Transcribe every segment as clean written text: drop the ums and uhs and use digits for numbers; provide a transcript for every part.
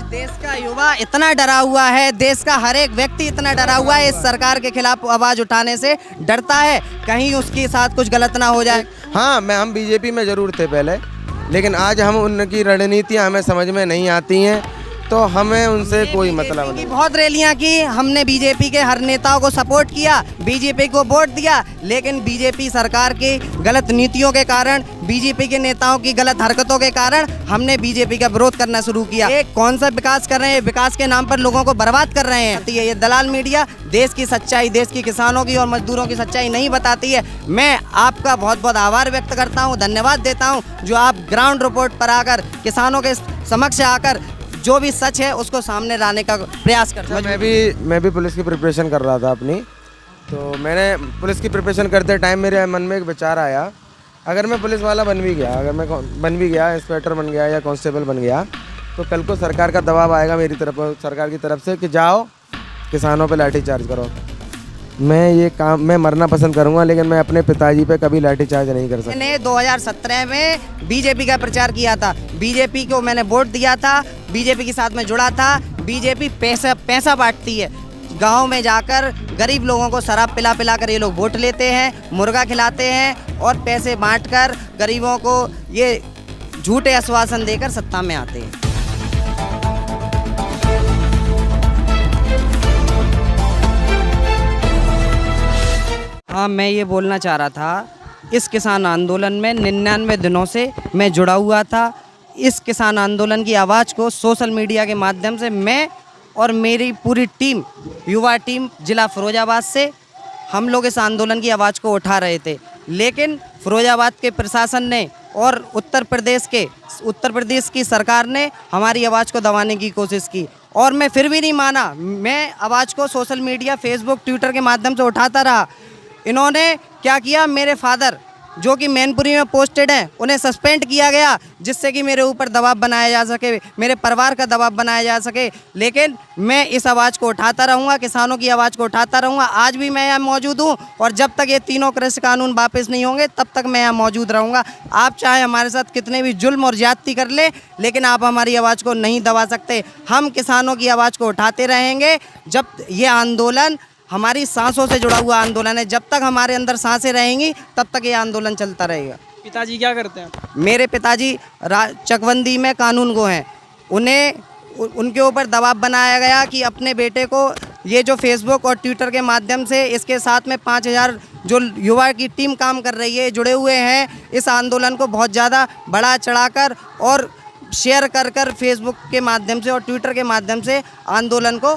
देश का युवा इतना डरा हुआ है, देश का हर एक व्यक्ति इतना डरा हुआ है, इस सरकार के खिलाफ आवाज उठाने से डरता है कहीं उसके साथ कुछ गलत ना हो जाए। हाँ, हम बीजेपी में ज़रूर थे पहले, लेकिन आज हम उनकी रणनीतियाँ हमें समझ में नहीं आती हैं, तो हमें उनसे कोई मतलब नहीं। बहुत रैलियां की, हमने बीजेपी के हर नेताओं को सपोर्ट किया, बीजेपी को वोट दिया, लेकिन बीजेपी सरकार की गलत नीतियों के कारण, बीजेपी के नेताओं की गलत हरकतों के कारण हमने बीजेपी का विरोध करना शुरू किया। ये कौन सा विकास कर रहे हैं? विकास के नाम पर लोगों को बर्बाद कर रहे हैं। ये दलाल मीडिया देश की सच्चाई, देश की किसानों की और मजदूरों की सच्चाई नहीं बताती है। मैं आपका बहुत बहुत आभार व्यक्त करता हूँ, धन्यवाद देता हूँ जो आप ग्राउंड रिपोर्ट पर आकर किसानों के समक्ष आकर जो भी सच है उसको सामने लाने का प्रयास करते हैं। मैं भी पुलिस की प्रिपरेशन कर रहा था अपनी, तो मैंने पुलिस की प्रिपरेशन करते टाइम मेरे मन में एक विचार आया, अगर मैं पुलिस वाला बन भी गया, अगर मैं बन भी गया, इंस्पेक्टर बन गया या कांस्टेबल बन गया, तो कल को सरकार का दबाव आएगा मेरी तरफ, सरकार की तरफ से कि जाओ किसानों पे लाठीचार्ज करो। मैं मरना पसंद करूंगा, लेकिन मैं अपने पिताजी पे कभी लाठीचार्ज नहीं कर सकता। मैंने 2017 में बीजेपी का प्रचार किया था, बीजेपी को मैंने वोट दिया था, बीजेपी के साथ में जुड़ा था। बीजेपी पैसा बांटती है, गांव में जाकर गरीब लोगों को शराब पिला पिला कर ये लोग वोट लेते हैं, मुर्गा खिलाते हैं और पैसे बांटकर गरीबों को ये झूठे आश्वासन देकर सत्ता में आते हैं। हाँ, मैं ये बोलना चाह रहा था, इस किसान आंदोलन में 99 दिनों से मैं जुड़ा हुआ था। इस किसान आंदोलन की आवाज़ को सोशल मीडिया के माध्यम से मैं और मेरी पूरी टीम, युवा टीम जिला फिरोजाबाद से, हम लोग इस आंदोलन की आवाज़ को उठा रहे थे, लेकिन फिरोजाबाद के प्रशासन ने और उत्तर प्रदेश की सरकार ने हमारी आवाज़ को दबाने की कोशिश की और मैं फिर भी नहीं माना। मैं आवाज़ को सोशल मीडिया, फेसबुक, ट्विटर के माध्यम से उठाता रहा। इन्होंने क्या किया, मेरे फादर जो कि मैनपुरी में पोस्टेड हैं उन्हें सस्पेंड किया गया, जिससे कि मेरे ऊपर दबाव बनाया जा सके, मेरे परिवार का दबाव बनाया जा सके। लेकिन मैं इस आवाज़ को उठाता रहूँगा, किसानों की आवाज़ को उठाता रहूँगा। आज भी मैं यहाँ मौजूद हूँ और जब तक ये तीनों कृषि कानून वापस नहीं होंगे तब तक मैं यहाँ मौजूद रहूँगा। आप चाहे हमारे साथ कितने भी जुल्म और ज्यादती कर ले, लेकिन आप हमारी आवाज़ को नहीं दबा सकते। हम किसानों की आवाज़ को उठाते रहेंगे जब ये आंदोलन हमारी सांसों से जुड़ा हुआ आंदोलन है। जब तक हमारे अंदर सांसें रहेंगी तब तक ये आंदोलन चलता रहेगा। पिताजी क्या करते हैं? मेरे पिताजी चकबंदी में कानून गो हैं। उनके ऊपर दबाव बनाया गया कि अपने बेटे को, ये जो फेसबुक और ट्विटर के माध्यम से इसके साथ में 5000 जो युवा की टीम काम कर रही है, जुड़े हुए हैं, इस आंदोलन को बहुत ज़्यादा बढ़ा चढ़ाकर और शेयर कर कर फेसबुक के माध्यम से और ट्विटर के माध्यम से आंदोलन को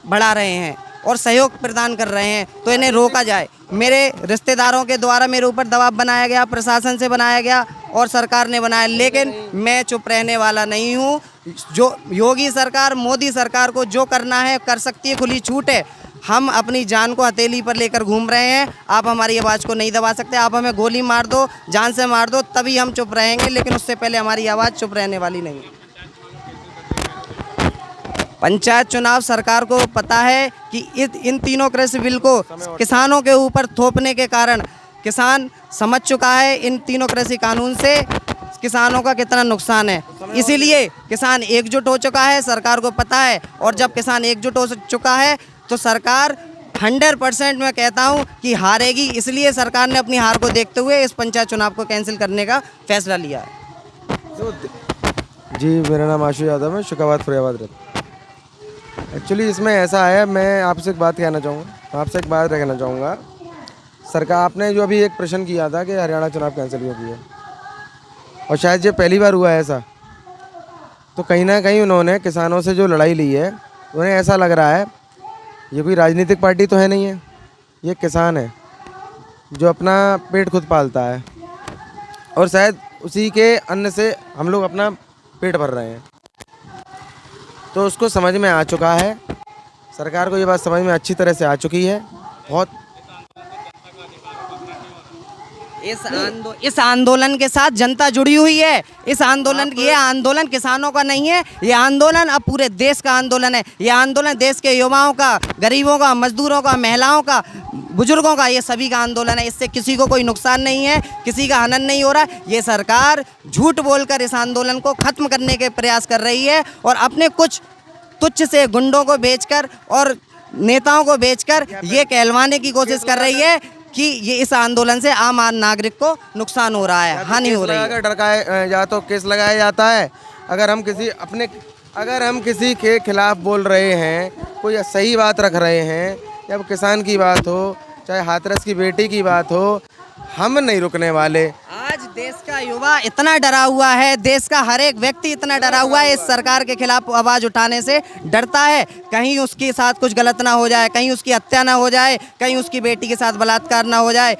बढ़ा रहे हैं और सहयोग प्रदान कर रहे हैं, तो इन्हें रोका जाए। मेरे रिश्तेदारों के द्वारा मेरे ऊपर दबाव बनाया गया, प्रशासन से बनाया गया और सरकार ने बनाया, लेकिन मैं चुप रहने वाला नहीं हूँ। जो योगी सरकार, मोदी सरकार को जो करना है कर सकती है, खुली छूट है। हम अपनी जान को हथेली पर लेकर घूम रहे हैं। आप हमारी आवाज़ को नहीं दबा सकते। आप हमें गोली मार दो, जान से मार दो, तभी हम चुप रहेंगे, लेकिन उससे पहले हमारी आवाज़ चुप रहने वाली नहीं। पंचायत चुनाव सरकार को पता है कि इन तीनों कृषि बिल को किसानों के ऊपर थोपने के कारण किसान समझ चुका है इन तीनों कृषि कानून से किसानों का कितना नुकसान है। इसीलिए किसान एकजुट हो चुका है, सरकार को पता है। और जब किसान एकजुट हो चुका है तो सरकार 100% मैं कहता हूं कि हारेगी। इसलिए सरकार ने अपनी हार को देखते हुए इस पंचायत चुनाव को कैंसिल करने का फैसला लिया है। जी, मेरा नाम आशु यादव है, शुकाबाद फरीदाबाद रहता। एक्चुअली इसमें ऐसा है, मैं आपसे एक बात कहना चाहूँगा। सरकार, आपने जो अभी एक प्रश्न किया था कि हरियाणा चुनाव कैंसिल क्यों किया, और शायद ये पहली बार हुआ है ऐसा, तो कहीं ना कहीं उन्होंने किसानों से जो लड़ाई ली है, उन्हें ऐसा लग रहा है ये कोई राजनीतिक पार्टी तो है नहीं है, ये किसान है जो अपना पेट खुद पालता है और शायद उसी के अन्न से हम लोग अपना पेट भर रहे हैं। तो उसको समझ में आ चुका है, सरकार को ये बात समझ में अच्छी तरह से आ चुकी है। बहुत इस आंदोलन के साथ जनता जुड़ी हुई है। इस आंदोलन ये आंदोलन किसानों का नहीं है, ये आंदोलन अब पूरे देश का आंदोलन है। ये आंदोलन देश के युवाओं का, गरीबों का, मजदूरों का, महिलाओं का, बुजुर्गों का, ये सभी का आंदोलन है। इससे किसी को कोई नुकसान नहीं है, किसी का हनन नहीं हो रहा। ये सरकार झूठ बोलकर इस आंदोलन को खत्म करने के प्रयास कर रही है और अपने कुछ तुच्छ से गुंडों को बेचकर और नेताओं को बेचकर ये कहलवाने की कोशिश कर रही है कि ये इस आंदोलन से आम नागरिक को नुकसान हो रहा है, हानि हो रही है। डरकाए या तो केस लगाया जाता है। अगर हम किसी के खिलाफ बोल रहे हैं, कोई सही बात रख रहे हैं, या वो किसान की बात हो, चाहे हाथरस की बेटी की बात हो, हम नहीं रुकने वाले। आज देश का युवा इतना डरा हुआ है, देश का हर एक व्यक्ति इतना डरा हुआ है, इस सरकार के खिलाफ आवाज़ उठाने से डरता है। कहीं उसके साथ कुछ गलत ना हो जाए, कहीं उसकी हत्या ना हो जाए, कहीं उसकी बेटी के साथ बलात्कार ना हो जाए।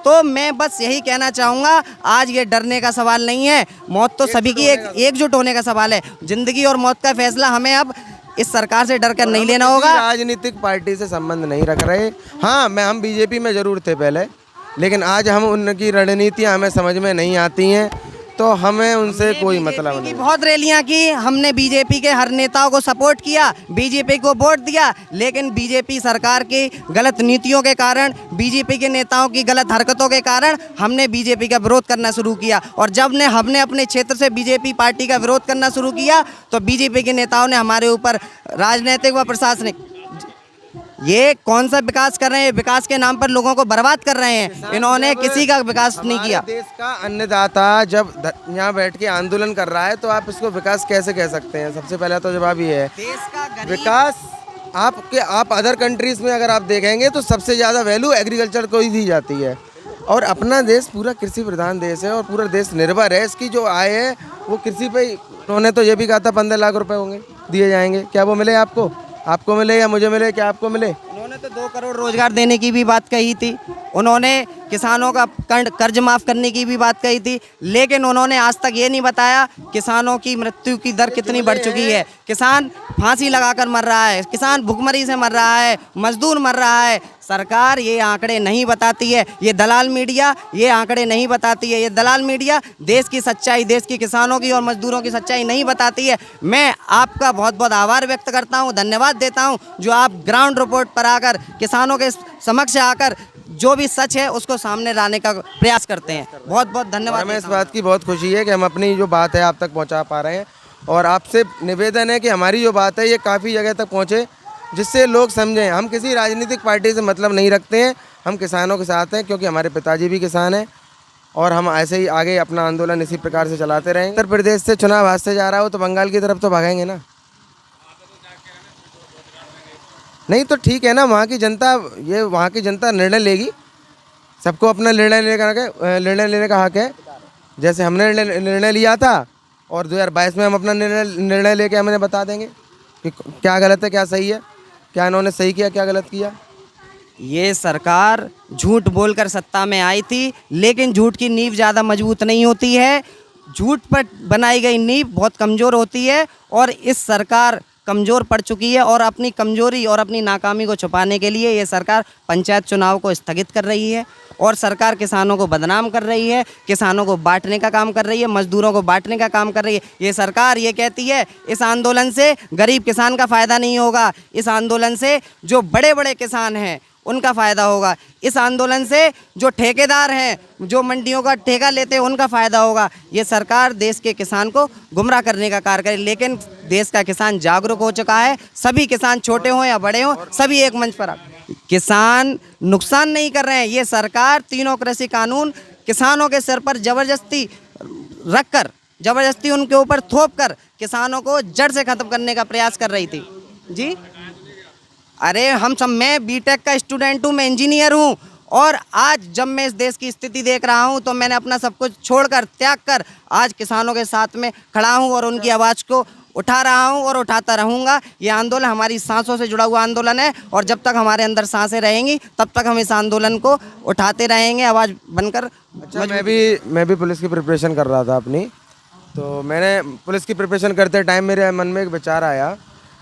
तो मैं बस यही कहना चाहूँगा, आज ये डरने का सवाल नहीं है, मौत तो सभी की एकजुट होने का सवाल है। जिंदगी और मौत का फैसला हमें अब इस सरकार से डर कर नहीं लेना होगा। राजनीतिक पार्टी से संबंध नहीं रख रहे। हाँ, हम बीजेपी में जरूर थे पहले, लेकिन आज हम उनकी रणनीतियाँ हमें समझ में नहीं आती हैं, तो हमें उनसे कोई मतलब नहीं। बहुत रैलियां की हमने, बीजेपी के हर नेताओं को सपोर्ट किया, बीजेपी को वोट दिया, लेकिन बीजेपी सरकार की गलत नीतियों के कारण, बीजेपी के नेताओं की गलत हरकतों के कारण हमने बीजेपी का विरोध करना शुरू किया। और जब हमने अपने क्षेत्र से बीजेपी पार्टी का विरोध करना शुरू किया तो बीजेपी के नेताओं ने हमारे ऊपर राजनीतिक व प्रशासनिक, ये कौन सा विकास कर रहे हैं, विकास के नाम पर लोगों को बर्बाद कर रहे हैं। इन्होंने किसी का विकास नहीं किया। देश का अन्नदाता जब यहाँ बैठ के आंदोलन कर रहा है तो आप इसको विकास कैसे कह सकते हैं? सबसे पहला तो जवाब ये है, देश का विकास आप अदर कंट्रीज में अगर आप देखेंगे तो सबसे ज़्यादा वैल्यू एग्रीकल्चर को ही दी जाती है, और अपना देश पूरा कृषि प्रधान देश है और पूरा देश निर्भर है। इसकी जो आय है वो कृषि पे। उन्होंने तो ये भी कहा था 15 लाख रुपए होंगे, दिए जाएंगे। क्या वो मिले आपको मिले या मुझे मिले? क्या आपको मिले? उन्होंने तो 2 करोड़ रोजगार देने की भी बात कही थी, उन्होंने किसानों का कर्ज माफ करने की भी बात कही थी, लेकिन उन्होंने आज तक ये नहीं बताया किसानों की मृत्यु की दर कितनी बढ़ चुकी है। किसान फांसी लगाकर मर रहा है, किसान भुखमरी से मर रहा है, मजदूर मर रहा है। सरकार ये आंकड़े नहीं बताती है, ये दलाल मीडिया ये आंकड़े नहीं बताती है। ये दलाल मीडिया देश की सच्चाई, देश की किसानों की और मजदूरों की सच्चाई नहीं बताती है। मैं आपका बहुत बहुत आभार व्यक्त करता हूँ, धन्यवाद देता हूँ, जो आप ग्राउंड रिपोर्ट पर आकर किसानों के समक्ष आकर जो भी सच है उसको सामने लाने का प्रयास करते हैं। बहुत बहुत धन्यवाद। हमें इस बात की बहुत खुशी है कि हम अपनी जो बात है आप तक पहुंचा पा रहे हैं, और आपसे निवेदन है कि हमारी जो बात है ये काफ़ी जगह तक पहुंचे, जिससे लोग समझें। हम किसी राजनीतिक पार्टी से मतलब नहीं रखते हैं, हम किसानों के साथ हैं, क्योंकि हमारे पिताजी भी किसान हैं, और हम ऐसे ही आगे अपना आंदोलन इसी प्रकार से चलाते रहेंगे। उत्तर प्रदेश से चुनाव हाथ से जा रहा हो तो बंगाल की तरफ तो भागेंगे ना? नहीं तो ठीक है ना, वहाँ की जनता निर्णय लेगी। सबको अपना निर्णय लेने का हक है। जैसे हमने निर्णय लिया था और 2022 में हम अपना निर्णय लेके हमें बता देंगे कि क्या गलत है क्या सही है, क्या इन्होंने सही किया क्या गलत किया। ये सरकार झूठ बोलकर सत्ता में आई थी, लेकिन झूठ की नींव ज़्यादा मजबूत नहीं होती है। झूठ पर बनाई गई नींव बहुत कमज़ोर होती है, और इस सरकार कमज़ोर पड़ चुकी है, और अपनी कमज़ोरी और अपनी नाकामी को छुपाने के लिए ये सरकार पंचायत चुनाव को स्थगित कर रही है, और सरकार किसानों को बदनाम कर रही है, किसानों को बांटने का काम कर रही है, मजदूरों को बांटने का काम कर रही है। ये सरकार ये कहती है इस आंदोलन से गरीब किसान का फ़ायदा नहीं होगा, इस आंदोलन से जो बड़े बड़े किसान हैं उनका फ़ायदा होगा, इस आंदोलन से जो ठेकेदार हैं, जो मंडियों का ठेका लेते हैं उनका फ़ायदा होगा। ये सरकार देश के किसान को गुमराह करने का कार्य करे, लेकिन देश का किसान जागरूक हो चुका है। सभी किसान छोटे हों या बड़े हों, सभी एक मंच पर किसान नुकसान नहीं कर रहे हैं। ये सरकार तीनों कृषि कानून किसानों के सिर पर ज़बरदस्ती रखकर, ज़बरदस्ती उनके ऊपर थोप कर किसानों को जड़ से ख़त्म करने का प्रयास कर रही थी। जी अरे मैं बीटेक का स्टूडेंट हूँ, मैं इंजीनियर हूँ, और आज जब मैं इस देश की स्थिति देख रहा हूँ तो मैंने अपना सब कुछ छोड़कर, त्याग कर आज किसानों के साथ में खड़ा हूँ और उनकी आवाज़ को उठा रहा हूँ और उठाता रहूँगा। ये आंदोलन हमारी सांसों से जुड़ा हुआ आंदोलन है, और जब तक हमारे अंदर सांसें रहेंगी तब तक हम इस आंदोलन को उठाते रहेंगे, आवाज़ बनकर। अच्छा, मैं भी पुलिस की प्रिपरेशन कर रहा था अपनी, तो मैंने पुलिस की प्रिपरेशन करते टाइम मेरे मन में एक विचार आया,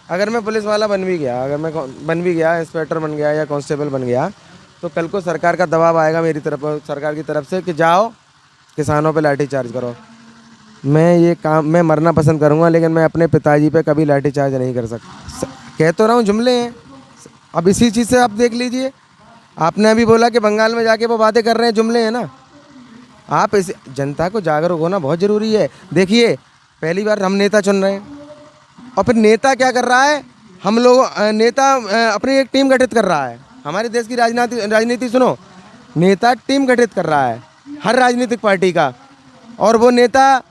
अगर मैं पुलिस वाला बन भी गया, इंस्पेक्टर बन गया या कांस्टेबल बन गया, तो कल को सरकार का दबाव आएगा मेरी तरफ, सरकार की तरफ से कि जाओ किसानों पे लाठीचार्ज करो। मैं मरना पसंद करूंगा, लेकिन मैं अपने पिताजी पे कभी लाठीचार्ज नहीं कर सकता। कह तो रहा हूँ, जुमले हैं। अब इसी चीज़ से आप देख लीजिए, आपने अभी बोला कि बंगाल में जाके वो बातें कर रहे हैं, जुमले हैं ना। आप इस जनता को जागरूक होना बहुत ज़रूरी है। देखिए, पहली बार हम नेता चुन रहे हैं, और फिर नेता क्या कर रहा है, हम लोग नेता अपनी एक टीम गठित कर रहा है। हमारे देश की राजनीति सुनो, नेता टीम गठित कर रहा है हर राजनीतिक पार्टी का, और वो नेता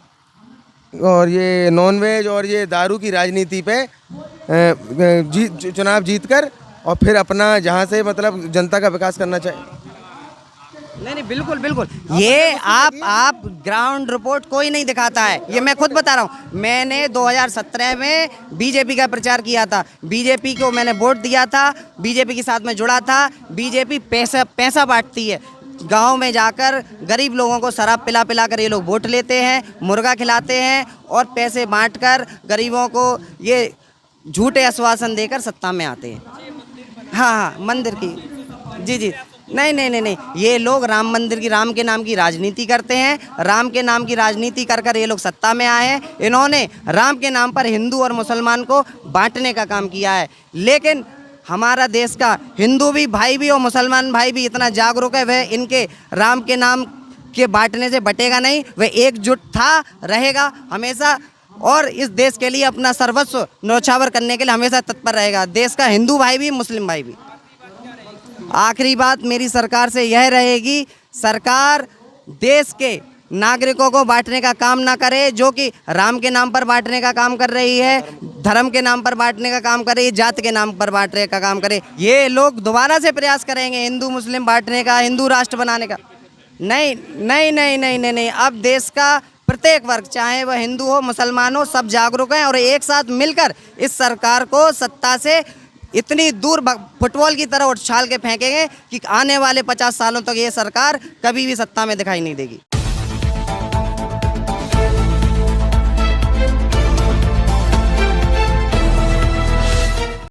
और ये नॉनवेज और ये दारू की राजनीति पे चुनाव जीतकर और फिर अपना जहाँ से मतलब जनता का विकास करना चाहिए। नहीं बिल्कुल बिल्कुल, ये आप ग्राउंड रिपोर्ट कोई नहीं दिखाता है, ये मैं खुद बता रहा हूँ। मैंने 2017 में बीजेपी का प्रचार किया था, बीजेपी को मैंने वोट दिया था, बीजेपी के साथ में जुड़ा था। बीजेपी पैसा बांटती है, गांव में जाकर गरीब लोगों को शराब पिला पिला कर ये लोग वोट लेते हैं, मुर्गा खिलाते हैं और पैसे बांटकर गरीबों को ये झूठे आश्वासन देकर सत्ता में आते हैं। हाँ, मंदिर की, जी, नहीं, ये लोग राम मंदिर की, राम के नाम की राजनीति करते हैं। राम के नाम की राजनीति कर ये लोग सत्ता में आए हैं। इन्होंने राम के नाम पर हिंदू और मुसलमान को बांटने का काम किया है। लेकिन हमारा देश का हिंदू भी भाई भी और मुसलमान भाई भी इतना जागरूक है, वह इनके राम के नाम के बांटने से बटेगा नहीं। वह एकजुट था, रहेगा हमेशा, और इस देश के लिए अपना सर्वस्व न्यौछावर करने के लिए हमेशा तत्पर रहेगा। देश का हिंदू भाई भी, मुस्लिम भाई भी। आखिरी बात मेरी सरकार से यह रहेगी, सरकार देश के नागरिकों को बांटने का काम ना करे, जो कि राम के नाम पर बांटने का काम कर रही है, धर्म के नाम पर बांटने का काम कर रही है, जाति के नाम पर बांटने का काम करे। ये लोग दोबारा से प्रयास करेंगे हिंदू मुस्लिम बांटने का, हिंदू राष्ट्र बनाने का। नहीं। अब देश का प्रत्येक वर्ग, चाहे वह हिंदू हो मुसलमान हो, सब जागरूक हैं और एक साथ मिलकर इस सरकार को सत्ता से इतनी दूर फुटबॉल की तरह उछाल के फेंकेंगे कि आने वाले 50 सालों तक ये सरकार कभी भी सत्ता में दिखाई नहीं देगी।